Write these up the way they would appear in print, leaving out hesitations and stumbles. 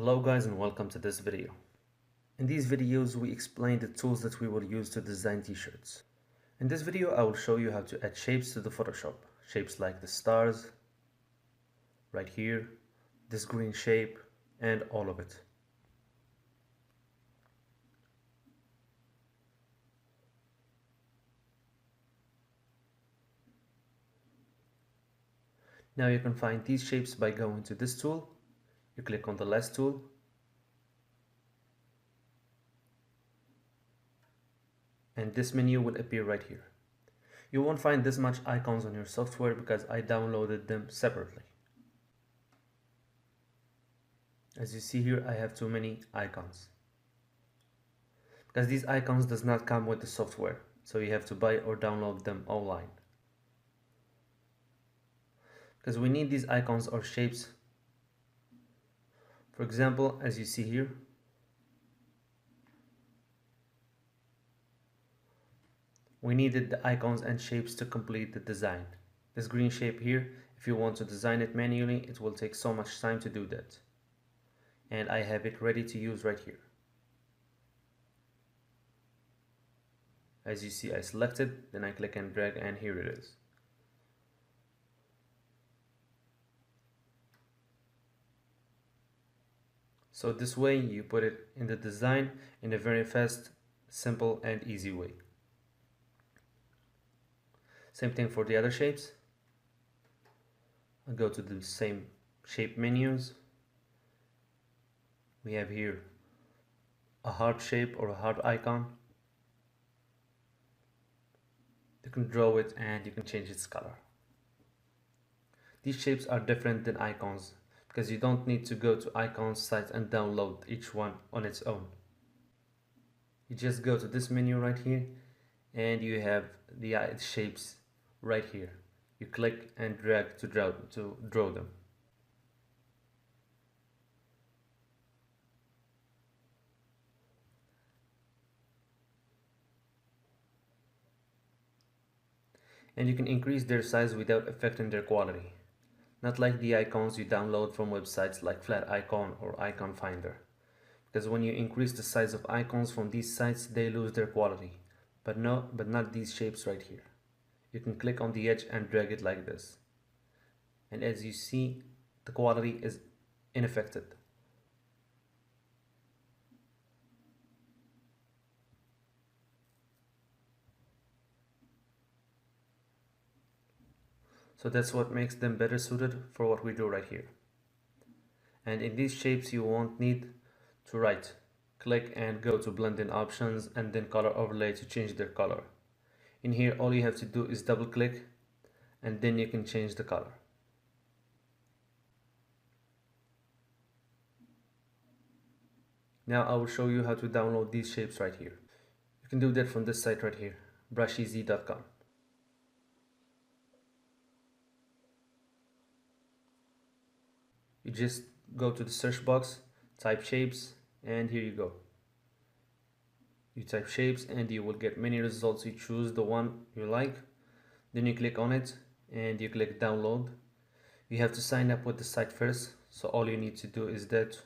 Hello guys and welcome to this video. In these videos we explain the tools that we will use to design t-shirts. In this video I will show you how to add shapes to the Photoshop. Shapes like the stars, right here, this green shape, and all of it. Now you can find these shapes by going to this tool. You click on the last tool. And this menu will appear right here. You won't find this much icons on your software because I downloaded them separately. As you see here, I have too many icons. Because these icons does not come with the software, so you have to buy or download them online. Because we need these icons or shapes. For example, as you see here, we needed the icons and shapes to complete the design. This green shape here, if you want to design it manually, it will take so much time to do that. And I have it ready to use right here. As you see, I select it, then I click and drag, and here it is. So this way you put it in the design in a very fast, simple and easy way. Same thing for the other shapes. I'll go to the same shape menus. We have here a heart shape or a heart icon. You can draw it and you can change its color. These shapes are different than icons because you don't need to go to icons site and download each one on its own. You just go to this menu right here and you have the shapes right here. You click and drag to draw them. And you can increase their size without affecting their quality. Not like the icons you download from websites like Flaticon or Icon Finder. Because when you increase the size of icons from these sites, they lose their quality. But not these shapes right here. You can click on the edge and drag it like this. And as you see, the quality is unaffected. So that's what makes them better suited for what we do right here. And in these shapes you won't need to right click and go to blend in options and then color overlay to change their color. In here all you have to do is double click and then you can change the color. Now I will show you how to download these shapes right here. You can do that from this site right here, brusheezy.com. You just go to the search box, type shapes, and here you go. You type shapes and you will get many results. You choose the one you like, then you click on it and you click download. You have to sign up with the site first, so all you need to do is that,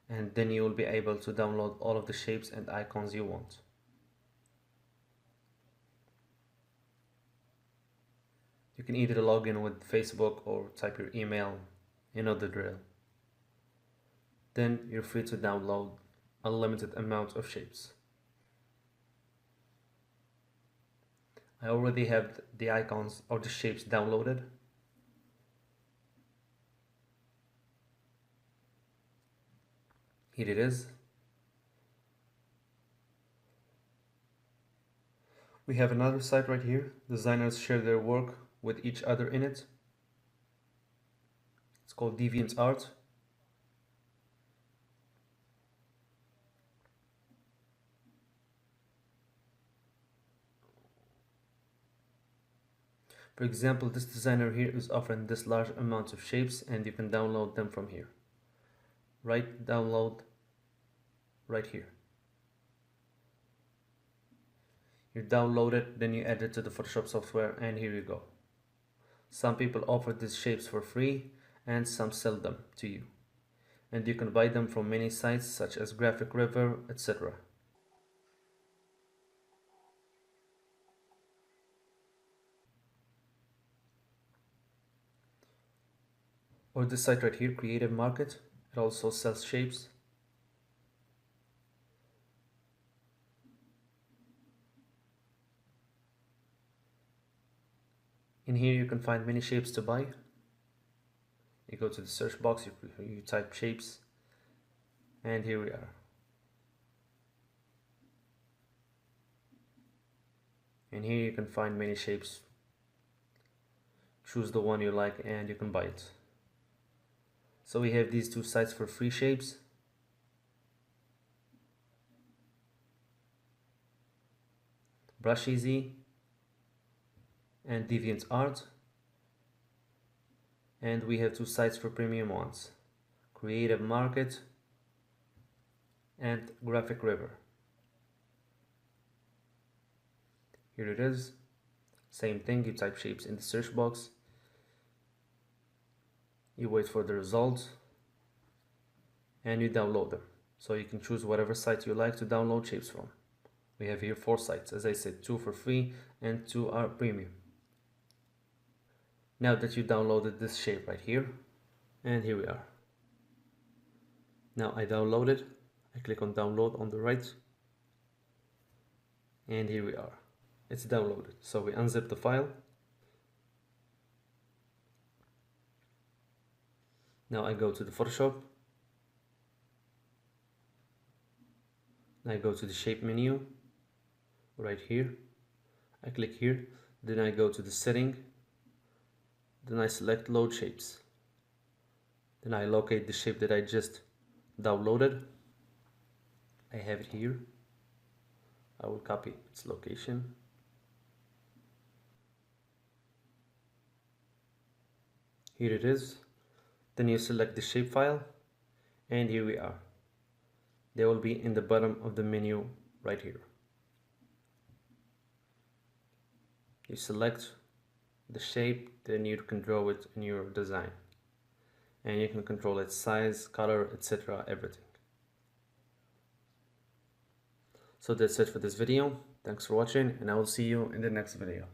and then you will be able to download all of the shapes and icons you want. You can either log in with Facebook or type your email, you know the drill. Then you're free to download unlimited amount of shapes. I already have the icons or the shapes downloaded. Here it is. We have another site right here. Designers share their work with each other in it. It's called DeviantArt. For example, this designer here is offering this large amount of shapes and you can download them from here. Right, download right here. You download it, then you add it to the Photoshop software and here you go. Some people offer these shapes for free and some sell them to you. and you can buy them from many sites such as Graphic River, etc. Or this site right here, Creative Market, it also sells shapes. In here you can find many shapes to buy. You go to the search box, you type shapes, and here we are. And here you can find many shapes. Choose the one you like and you can buy it. So we have these two sites for free shapes. Brusheezy and DeviantArt. And we have two sites for premium ones, Creative Market and Graphic River. Here it is. Same thing, you type shapes in the search box. You wait for the results and you download them. So you can choose whatever site you like to download shapes from. We have here 4 sites, as I said, 2 for free and 2 are premium. Now that you downloaded this shape right here, and here we are. Now I download it, I click on download on the right, and here we are. It's downloaded. So we unzip the file. Now I go to the Photoshop. I go to the shape menu right here. I click here, then I go to the setting, then I select load shapes. Then I locate the shape that I just downloaded. I have it here. I will copy its location. Here it is. Then you select the shapefile, and here we are. They will be in the bottom of the menu right here. You select the shape, then you can draw it in your design. And you can control its size, color, etc., everything. So that's it for this video. Thanks for watching, and I will see you in the next video.